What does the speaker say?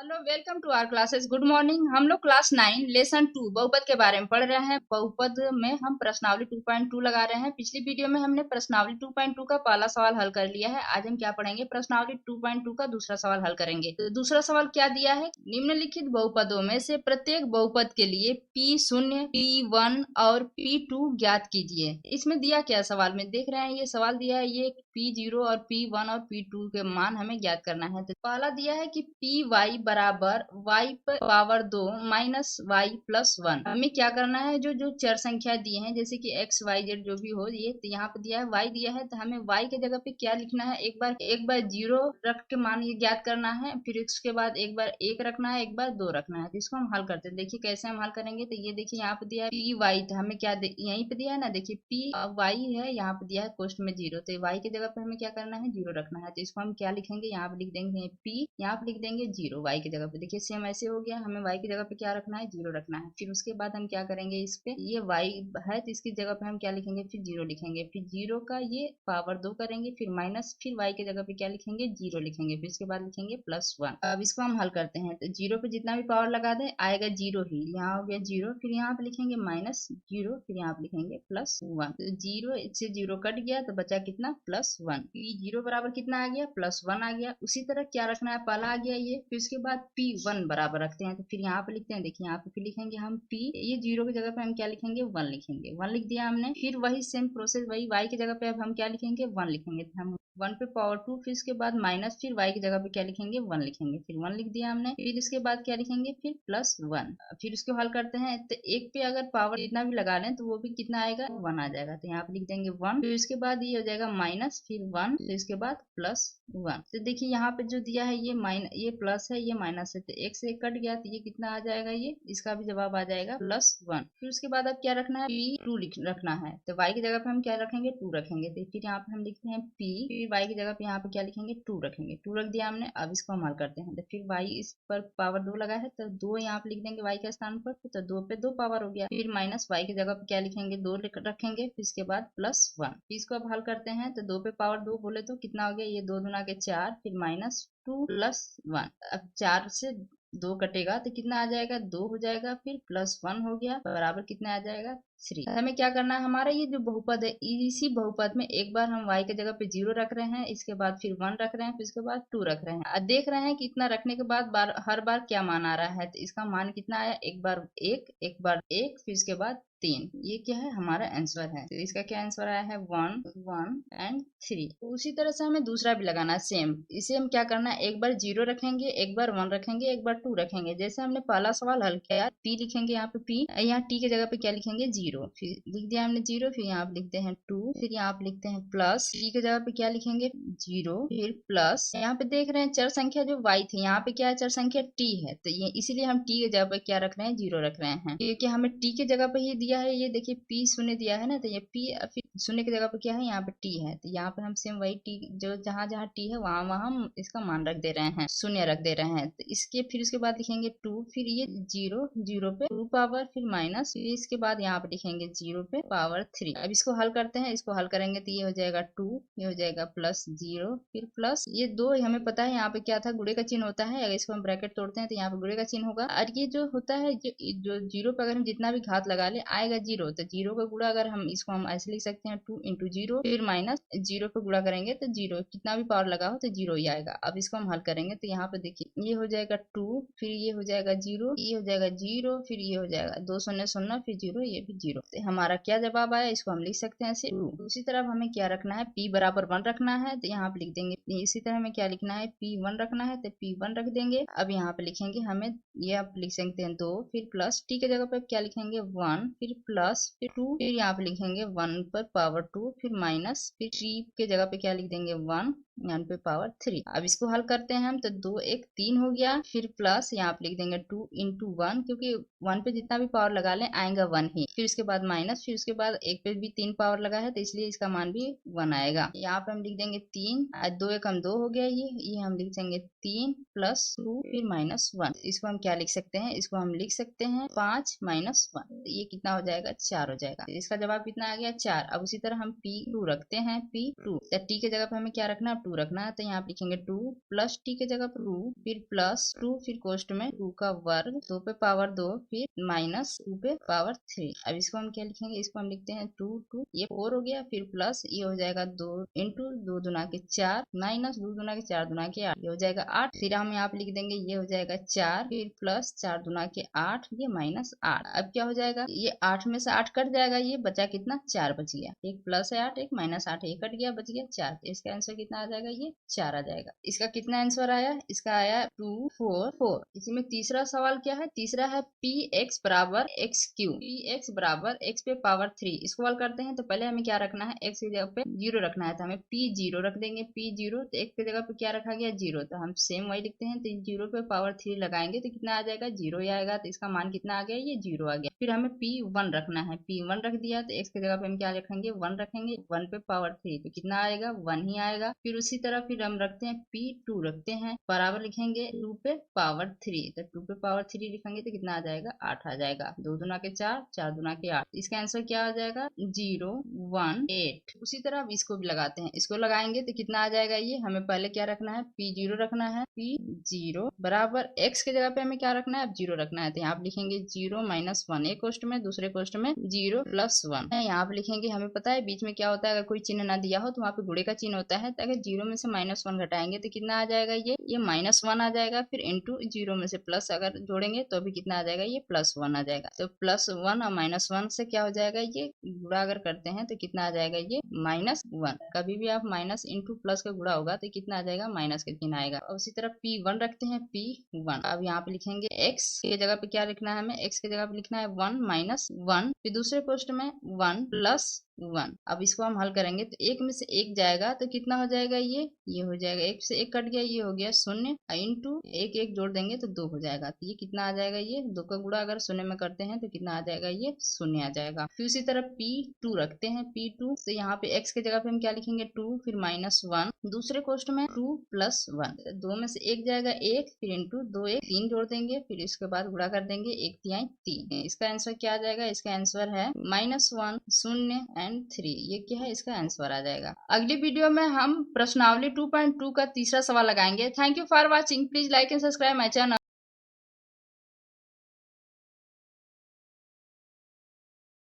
Hello, welcome to our classes. Good morning. हम लोग class 9 lesson 2 बहुपद के बारे में पढ़ रहे हैं। बहुपद में हम प्रश्नावली 2.2 लगा रहे हैं। पिछली वीडियो में हमने प्रश्नावली 2.2 का पहला सवाल हल कर लिया है। आज हम क्या पढ़ेंगे, प्रश्नावली 2.2 का दूसरा सवाल हल करेंगे। तो दूसरा सवाल क्या दिया है, निम्नलिखित बहुपदों में से प्रत्येक बहुपद के लिए P0, P1 और P2 ज्ञात कीजिए। इसमें दिया क्या, सवाल में देख रहे हैं ये सवाल दिया है, ये P0 और P1 और P2 के मान हमें ज्ञात करना है। तो पहला दिया है कि Py बराबर y power 2 minus y plus 1। हमें क्या करना है, जो जो चर संख्या दिए हैं जैसे कि x y z जो भी हो, ये तो यहाँ पे दिया है y दिया है, तो हमें y के जगह पे क्या लिखना है, एक बार 0 रख के मान ये ज्ञात करना है, फिर उसके बाद एक बार 1 रखना है, एक बार 2 रखना है। तो इसको हम हल करते हैं। देखिए कैसे हम हल करेंगे, तो ये देखिए यहाँ पे दिया है Py, तो हमें क्या यहीं पे दिया है ना, देखिए Py है, यहाँ पे दिया है कोष्ट में 0, तो y की जगह पे हमें क्या करना है, 0 रखना है। तो इसको हम क्या लिखेंगे, यहाँ पे लिख देंगे p, यहाँ पे लिख देंगे 0 y की जगह पे। देखिए सेम ऐसे हो गया, हमें y की जगह पे क्या रखना है, 0 रखना है। फिर उसके बाद हम क्या करेंगे, इस पे ये y है तो इसकी जगह पे हम क्या लिखेंगे, फिर 0 लिखेंगे, फिर 0 का ये पावर 2 करेंगे, फिर माइनस, फिर y की जगह पे क्या लिखेंगे, 0 लिखेंगे, फिर उसके बाद लिखेंगे प्लस 1। अब इसको हम हल करते हैं, तो 0 पे जितना भी पावर लगा दे आएगा 0 ही, यहाँ हो गया 0, फिर यहाँ पे लिखेंगे माइनस 0, फिर यहाँ पे लिखेंगे प्लस 1। तो 0 से 0 कट गया तो बचा कितना, प्लस 1। ये 0 बराबर कितना आ गया, प्लस 1 आ गया। उसी तरह क्या रखना है, पहला आ गया ये, फिर उसके बाद P1 बराबर रखते हैं, तो फिर यहाँ पे लिखते हैं, देखिए यहाँ पे फिर लिखेंगे हम P, ये 0 की जगह पे हम क्या लिखेंगे, 1 लिखेंगे, 1 लिख दिया हमने। फिर वही सेम प्रोसेस, वही y की जगह पे अब हम क्या लिखेंगे, 1 लिखेंगे, तो हम 1 पे पावर 2, फिर इसके बाद माइनस, फिर y की जगह पे क्या लिखेंगे, 1 लिखेंगे, फिर 1 लिख दिया हमने। फिर इसके बाद क्या लिखेंगे, फिर प्लस 1। फिर इसको हल करते हैं, तो एक पे अगर पावर इतना भी लगा लें तो वो भी कितना आएगा, 1 आ जाएगा, तो यहाँ पे लिख देंगे 1। फिर इसके बाद ये हो जाएगा माइनस, फिर 1, फिर इसके बाद प्लस 1। तो देखिए यहाँ पे जो दिया है ये प्लस है, ये माइनस है, तो एक से एक कट गया, तो ये कितना आ जाएगा, ये इसका भी जवाब आ जाएगा प्लस 1। फिर उसके बाद अब क्या रखना है, P2 रखना है, तो y की जगह पे हम क्या रखेंगे, 2 रखेंगे, तो फिर यहाँ पे हम लिखते हैं P, फिर y की जगह पे यहाँ पे क्या लिखेंगे, 2 रखेंगे, 2 रख दिया हमने। अब इसको हम हल करते हैं, तो फिर y इस पर पावर 2 लगा है, तो 2 यहाँ पे लिख देंगे y के स्थान पर, तो 2 पे 2 पावर हो गया। फिर माइनस y की जगह पे क्या लिखेंगे, 2 रखेंगे, फिर इसके बाद प्लस 1। फिर इसको अब हल करते हैं, तो 2 पे पावर 2 बोले तो कितना हो गया, ये 2 दूना के 4, फिर माइनस 2 प्लस 1। अब 4 से 2 कटेगा तो कितना आ जाएगा, 2 हो जाएगा, फिर प्लस 1 हो गया, बराबर कितना आ जाएगा, 3। हमें क्या करना है, हमारा ये जो बहुपद है, इसी बहुपद में एक बार हम y की जगह पे 0 रख रहे हैं, इसके बाद फिर 1 रख रहे हैं, फिर इसके बाद 2 रख रहे हैं। अब देख रहे हैं कि इतना रखने के बाद हर बार क्या मान आ रहा है, तो इसका मान कितना आया, एक बार 1, एक बार 1, फिर इसके बाद 3। ये क्या है, हमारा आंसर है। तो इसका क्या आंसर आया है, 1, 1 एंड 3। उसी तरह से हमें दूसरा भी लगाना है सेम। इसे हम क्या करना है, एक बार 0 रखेंगे, एक बार 1 रखेंगे, एक बार 2 रखेंगे। जैसे हमने पहला सवाल हल किया, p लिखेंगे, यहाँ पे p, यहाँ t की जगह पे क्या लिखेंगे, 0, फिर लिख दिया हमने 0, फिर यहाँ पे लिखते हैं 2, फिर यहाँ पे लिखते हैं प्लस, t की जगह पे क्या लिखेंगे, 0, फिर प्लस। यहाँ पे देख रहे हैं चर संख्या जो y थी, यहाँ पे क्या है, चर संख्या t है, तो ये इसीलिए हम t की जगह पे क्या रख रहे हैं, 0 रख रहे हैं, क्योंकि हमें t की जगह पे ही दिया है। ये देखिए p शून्य दिया है ना, तो ये p, फिर शून्य की जगह पे क्या है, यहाँ पे t है, तो यहाँ पे हम सेम वही t, जो जहां जहां t है वहां वहां हम इसका मान रख दे रहे हैं, शून्य रख दे रहे हैं। तो इसके फिर उसके बाद लिखेंगे 2, फिर ये 0, 0 पे 2 पावर, फिर माइनस, फिर इसके बाद यहाँ पे लिखेंगे 0 पे पावर 3। अब इसको हल करते हैं, इसको हल करेंगे तो ये हो जाएगा 2, ये हो जाएगा प्लस 0, फिर प्लस ये 2, हमें पता है यहाँ पे क्या था, गुणे का चिन्ह होता है, अगर इसको हम ब्रैकेट तोड़ते हैं तो यहाँ पे गुणे का चिन्ह होगा। और ये जो होता है, जो 0 पे अगर हम जितना भी घात लगा ले आएगा 0, तो 0 का गुणा अगर हम इसको हम ऐसे लिख सकते हैं, 2 इंटू 0, फिर माइनस 0 पे गुणा करेंगे तो 0, कितना भी पावर लगा हो तो 0 ही आएगा। अब इसको हम हल करेंगे, तो यहाँ पे देखिए ये हो जाएगा 2, फिर ये हो जाएगा 0, ये हो जाएगा 0, फिर ये हो जाएगा 2 शून्य शून्य, फिर 0, ये भी 0। तो हमारा क्या जवाब आया, इसको हम लिख सकते हैं ऐसे 2। उसी तरह हमें क्या रखना है, p बराबर 1 रखना है, तो यहाँ पे लिख देंगे। इसी तरह हमें क्या लिखना है, p1 रखना है, तो p1 रख देंगे। अब यहाँ पे लिखेंगे हमें, ये आप लिख सकते हैं 2, फिर प्लस t के जगह पे क्या लिखेंगे, 1, फिर प्लस, फिर 2, फिर यहाँ पे लिखेंगे 1 पर पावर 2, फिर माइनस, फिर 3 के जगह पे क्या लिख देंगे, 1, यहाँ पे पावर 3। अब इसको हल करते हैं हम, तो 2 1 3 हो गया, फिर प्लस यहाँ पे लिख देंगे 2 इंटू 1, क्योंकि 1 पे जितना भी पावर लगा लें आएगा 1 ही, फिर उसके बाद माइनस, फिर उसके बाद 1 पे भी 3 पावर लगा है, तो इसलिए इसका मान भी 1 आएगा। यहाँ पे हम लिख देंगे 3, 2 1 2 हो गया, ये हम लिख देंगे 3 प्लस 2, फिर माइनस 1। इसको हम क्या लिख सकते हैं, इसको हम लिख सकते हैं 5 माइनस 1, तो ये कितना हो जाएगा, 4 हो जाएगा। इसका जवाब कितना आ गया, 4। अब उसी तरह हम p2 रखते हैं, p2, तो t के जगह पे हमें क्या रखना है, 2 रखना है, तो यहाँ पे लिखेंगे 2 प्लस टी के जगह पर 2, फिर प्लस 2, फिर कोष्ट में 2 का वर्ग, 2 पे पावर 2, फिर माइनस 2 पे पावर 3। अब इसको हम क्या लिखेंगे, इसको हम लिखते हैं 2 2, ये 4 हो गया, फिर प्लस ये हो जाएगा 2 इंटू 2 दुना के 4 माइनस 2 दुना के 4 दुना के 8, ये हो जाएगा 8। फिर हम यहाँ पे लिख देंगे ये हो जाएगा 4, फिर प्लस 4 दुना के 8, ये माइनस 8। अब क्या हो जाएगा, ये 8 में से 8 कट जाएगा, ये बचा कितना, 4 बच गया। एक प्लस है 8, एक माइनस 8 है, कट गया, बच गया 4। तो इसका आंसर कितना आ जाएगा, ये 4 आ जाएगा। इसका कितना आंसर आया, इसका आया 2 4 4। इसी में तीसरा सवाल क्या है, तीसरा है पी एक्स बराबर एक्स क्यू, पी एक्स बराबर एक्स पे पावर 3। इसको हल करते हैं तो पहले हमें क्या रखना है, एक्स की जगह पे 0 रखना है, तो हमें पी 0 रख देंगे। पी 0 तो एक्स की जगह पे क्या रखा गया, 0, तो हम सेम वही लिखते हैं। तो 0 पे पावर 3 लगाएंगे तो कितना आ जाएगा, 0 ही आएगा। तो इसका मान कितना आ गया, ये 0 आ गया। फिर हमें P1 रखना है, P1 रख दिया तो x की जगह पे हम क्या रखेंगे, 1 रखेंगे। 1 पे पावर 3 तो कितना आएगा, 1 ही आएगा। फिर उसी तरह फिर हम रखते हैं P2 रखते हैं, बराबर लिखेंगे 2 पे पावर 3, तो 2 पे पावर 3 लिखेंगे तो कितना आ जाएगा, 8 आ जाएगा। 2 दुना के 4, 4 दुना के 8, इसका आंसर क्या आ जाएगा, 0 1 8। उसी तरह अब इसको भी लगाते हैं, इसको लगाएंगे तो कितना आ जाएगा, ये हमें पहले क्या रखना है, P0 रखना है। P0 बराबर x की जगह पे हमें क्या रखना है, अब 0 रखना है, तो यहाँ पे लिखेंगे 0 माइनस 1 एक क्वेश्चन में, दूसरे क्वेश्चन में 0 प्लस 1। यहाँ पे लिखेंगे, हमें पता है बीच में क्या होता है, अगर कोई चिन्ह ना दिया हो तो वहाँ पे गुणे का चिन्ह होता है, तो अगर 0 में से माइनस 1 घटाएंगे तो कितना आ जाएगा, ये माइनस 1 आ जाएगा। फिर इंटू 0 में से प्लस अगर जोड़ेंगे तो भी कितना आ जाएगा, ये प्लस 1 आ जाएगा। तो प्लस 1 और माइनस 1 से क्या हो जाएगा, ये गुणा अगर करते हैं तो कितना आ जाएगा, ये माइनस 1। कभी भी आप माइनस इंटू प्लस का गुणा होगा तो कितना आ जाएगा, माइनस का चिन्ह आएगा। और उसी तरह P1 रखते हैं, P1 अब यहाँ पे लिखेंगे x की जगह पे क्या लिखना है, हमें x की जगह पे लिखना है 1 माइनस 1, फिर दूसरे क्वेश्चन में 1 प्लस 1। अब इसको हम हल करेंगे तो एक में से एक जाएगा तो कितना हो जाएगा, ये हो जाएगा, एक से एक कट गया, ये हो गया 0, इंटू एक एक जोड़ देंगे तो 2 हो जाएगा। तो ये कितना आ जाएगा, ये 2 का गुणा अगर 0 में करते हैं तो कितना आ जाएगा, ये 0 आ जाएगा। फिर उसी तरह P2 रखते हैं, P2 तो यहाँ पे x की जगह पे हम क्या लिखेंगे, 2 फिर माइनस 1, दूसरे क्वेश्चन में 2 प्लस 1, 2 में से एक जाएगा 1, फिर इंटू 2 1 3 जोड़ देंगे, फिर इसके बाद गुणा कर देंगे, 1 3 3। इसका आंसर क्या आ जाएगा, इसका आंसर है माइनस 1 0 एंड 3। ये क्या है, इसका आंसर आ जाएगा। अगली वीडियो में हम प्रश्नावली 2.2 का तीसरा सवाल लगाएंगे। Thank you for watching, please like and subscribe my channel.